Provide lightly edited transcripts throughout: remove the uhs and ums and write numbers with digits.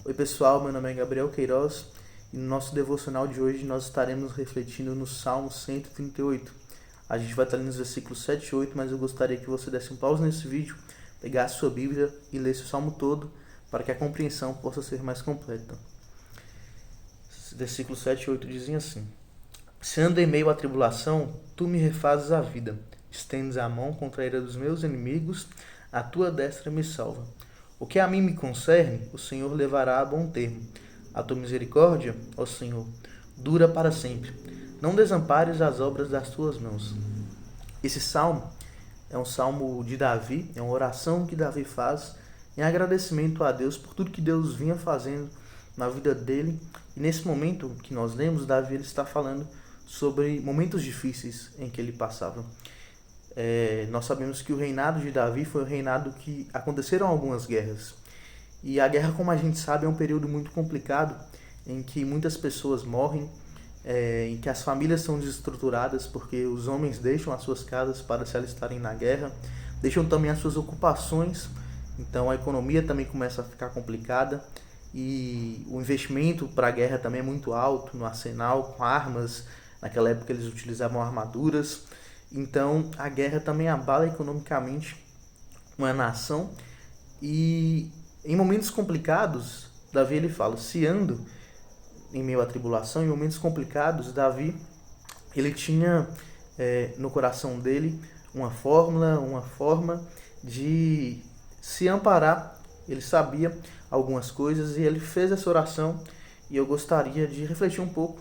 Oi pessoal, meu nome é Gabriel Queiroz e no nosso devocional de hoje nós estaremos refletindo no Salmo 138. A gente vai estar lendo os versículos 7 e 8, mas eu gostaria que você desse um pause nesse vídeo, pegasse sua Bíblia e lesse o Salmo todo para que a compreensão possa ser mais completa. Versículos 7 e 8 dizem assim: Se ando em meio à tribulação, tu me refazes a vida, estendes a mão contra a ira dos meus inimigos, a tua destra me salva. O que a mim me concerne, o Senhor levará a bom termo. A tua misericórdia, ó Senhor, dura para sempre. Não desampares as obras das tuas mãos. Esse salmo é um salmo de Davi, é uma oração que Davi faz em agradecimento a Deus por tudo que Deus vinha fazendo na vida dele. E nesse momento que nós lemos, Davi ele está falando sobre momentos difíceis em que ele passava. Nós sabemos que o reinado de Davi foi um reinado que aconteceram algumas guerras. E a guerra, como a gente sabe, é um período muito complicado, em que muitas pessoas morrem, em que as famílias são desestruturadas, porque os homens deixam as suas casas para se alistarem na guerra, deixam também as suas ocupações, então a economia também começa a ficar complicada, e o investimento para a guerra também é muito alto, no arsenal, com armas. Naquela época eles utilizavam armaduras. Então a guerra também abala economicamente uma nação. E em momentos complicados, Davi ele fala: se ando em meio à tribulação, em momentos complicados, Davi ele tinha no coração dele uma forma de se amparar. Ele sabia algumas coisas e ele fez essa oração, e eu gostaria de refletir um pouco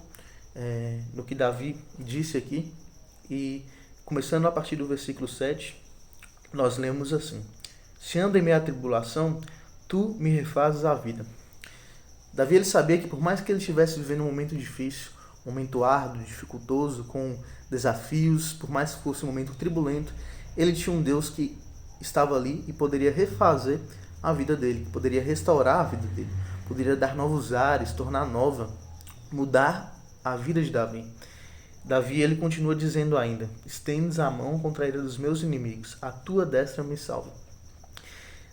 no que Davi disse aqui. E começando a partir do versículo 7, nós lemos assim: Se ando em meio à tribulação, tu me refazes a vida. Davi ele sabia que por mais que ele estivesse vivendo um momento difícil, um momento árduo, dificultoso, com desafios, por mais que fosse um momento turbulento, ele tinha um Deus que estava ali e poderia refazer a vida dele, poderia restaurar a vida dele, poderia dar novos ares, tornar nova, mudar a vida de Davi. Davi ele continua dizendo ainda: estendes a mão contra a ira dos meus inimigos, a tua destra me salva.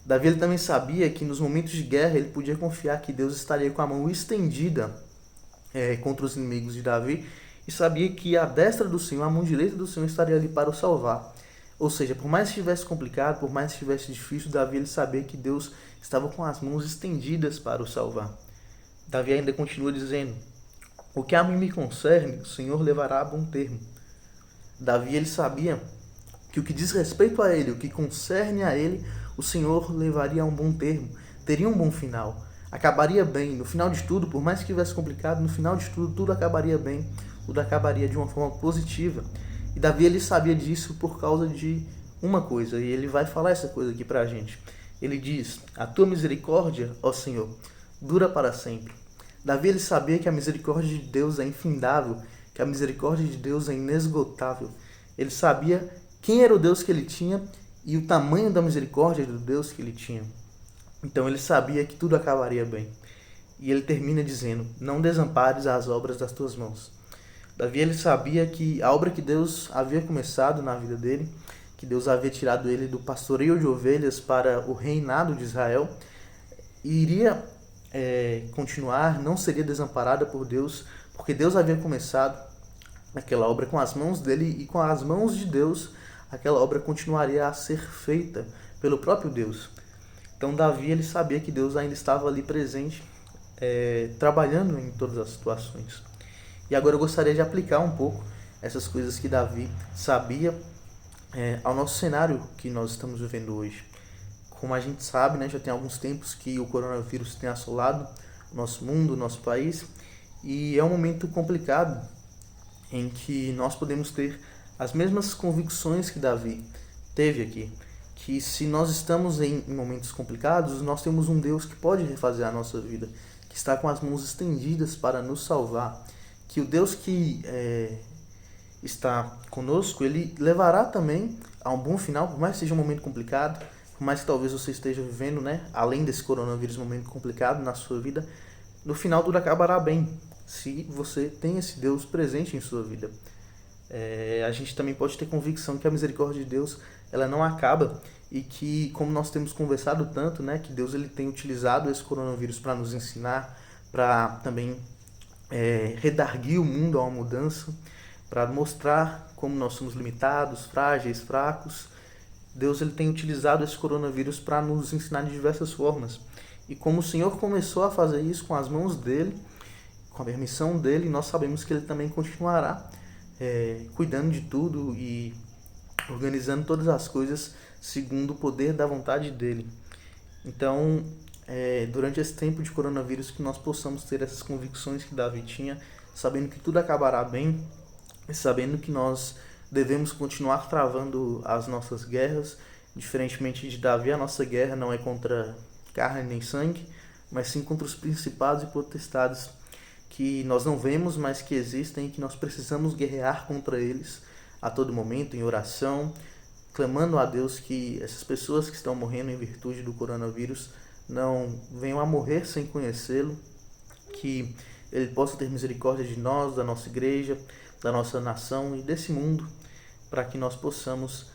Davi ele também sabia que nos momentos de guerra ele podia confiar que Deus estaria com a mão estendida contra os inimigos de Davi, e sabia que a destra do Senhor, a mão direita do Senhor, estaria ali para o salvar. Ou seja, por mais que estivesse complicado, por mais que estivesse difícil, Davi ele sabia que Deus estava com as mãos estendidas para o salvar. Davi ainda continua dizendo: o que a mim me concerne, o Senhor levará a bom termo. Davi ele sabia que o que diz respeito a ele, o que concerne a ele, o Senhor levaria a um bom termo, teria um bom final, acabaria bem. No final de tudo, por mais que estivesse complicado, no final de tudo, tudo acabaria bem, tudo acabaria de uma forma positiva. E Davi ele sabia disso por causa de uma coisa, e ele vai falar essa coisa aqui pra gente. Ele diz: a tua misericórdia, ó Senhor, dura para sempre. Davi ele sabia que a misericórdia de Deus é infindável, que a misericórdia de Deus é inesgotável. Ele sabia quem era o Deus que ele tinha e o tamanho da misericórdia do Deus que ele tinha. Então ele sabia que tudo acabaria bem. E ele termina dizendo: não desampares as obras das tuas mãos. Davi ele sabia que a obra que Deus havia começado na vida dele, que Deus havia tirado ele do pastoreio de ovelhas para o reinado de Israel, iria continuar, não seria desamparada por Deus, porque Deus havia começado aquela obra com as mãos dele, e com as mãos de Deus aquela obra continuaria a ser feita pelo próprio Deus. Então Davi ele sabia que Deus ainda estava ali presente, trabalhando em todas as situações. E agora eu gostaria de aplicar um pouco essas coisas que Davi sabia ao nosso cenário que nós estamos vivendo hoje. Como a gente sabe, né, já tem alguns tempos que o coronavírus tem assolado o nosso mundo, o nosso país, e é um momento complicado em que nós podemos ter as mesmas convicções que Davi teve aqui, que se nós estamos em momentos complicados, nós temos um Deus que pode refazer a nossa vida, que está com as mãos estendidas para nos salvar, que o Deus que está conosco, ele levará também a um bom final, por mais que seja um momento complicado, por mais que talvez você esteja vivendo, além desse coronavírus, um momento complicado na sua vida, no final tudo acabará bem, se você tem esse Deus presente em sua vida. A gente também pode ter convicção que a misericórdia de Deus ela não acaba, e que, como nós temos conversado tanto, né, que Deus ele tem utilizado esse coronavírus para nos ensinar, para também redarguir o mundo a uma mudança, para mostrar como nós somos limitados, frágeis, fracos. Deus ele tem utilizado esse coronavírus para nos ensinar de diversas formas. E como o Senhor começou a fazer isso com as mãos dele, com a permissão dele, nós sabemos que ele também continuará cuidando de tudo e organizando todas as coisas segundo o poder da vontade dele. Então, durante esse tempo de coronavírus, que nós possamos ter essas convicções que Davi tinha, sabendo que tudo acabará bem, e sabendo que nós devemos continuar travando as nossas guerras. Diferentemente de Davi, a nossa guerra não é contra carne nem sangue, mas sim contra os principados e potestades que nós não vemos, mas que existem e que nós precisamos guerrear contra eles a todo momento, em oração, clamando a Deus que essas pessoas que estão morrendo em virtude do coronavírus não venham a morrer sem conhecê-lo, que Ele possa ter misericórdia de nós, da nossa igreja, da nossa nação e desse mundo, para que nós possamos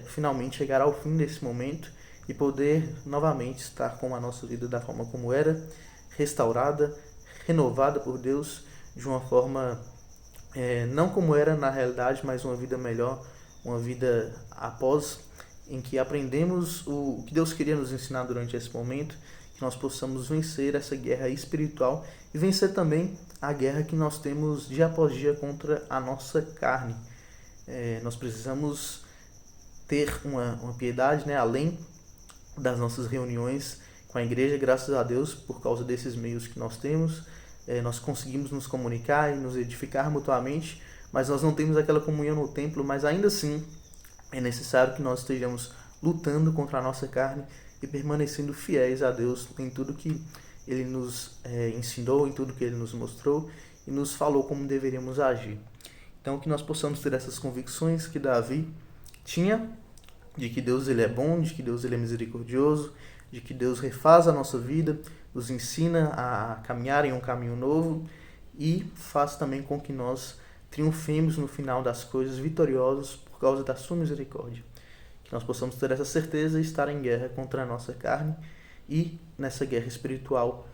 finalmente chegar ao fim desse momento e poder novamente estar com a nossa vida da forma como era, restaurada, renovada por Deus, de uma forma não como era na realidade, mas uma vida melhor, uma vida após, em que aprendemos o que Deus queria nos ensinar durante esse momento, que nós possamos vencer essa guerra espiritual e vencer também a guerra que nós temos dia após dia contra a nossa carne. Nós precisamos ter uma piedade, né, além das nossas reuniões com a igreja, graças a Deus, por causa desses meios que nós temos, nós conseguimos nos comunicar e nos edificar mutuamente, mas nós não temos aquela comunhão no templo, mas ainda assim é necessário que nós estejamos lutando contra a nossa carne e permanecendo fiéis a Deus em tudo que Ele nos ensinou, em tudo que Ele nos mostrou e nos falou como deveríamos agir. Então, que nós possamos ter essas convicções que Davi tinha, de que Deus ele é bom, de que Deus ele é misericordioso, de que Deus refaz a nossa vida, nos ensina a caminhar em um caminho novo e faz também com que nós triunfemos no final das coisas, vitoriosos por causa da sua misericórdia. Que nós possamos ter essa certeza e estar em guerra contra a nossa carne e nessa guerra espiritual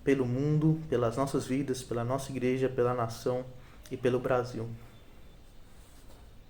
pelo mundo, pelas nossas vidas, pela nossa igreja, pela nação e pelo Brasil.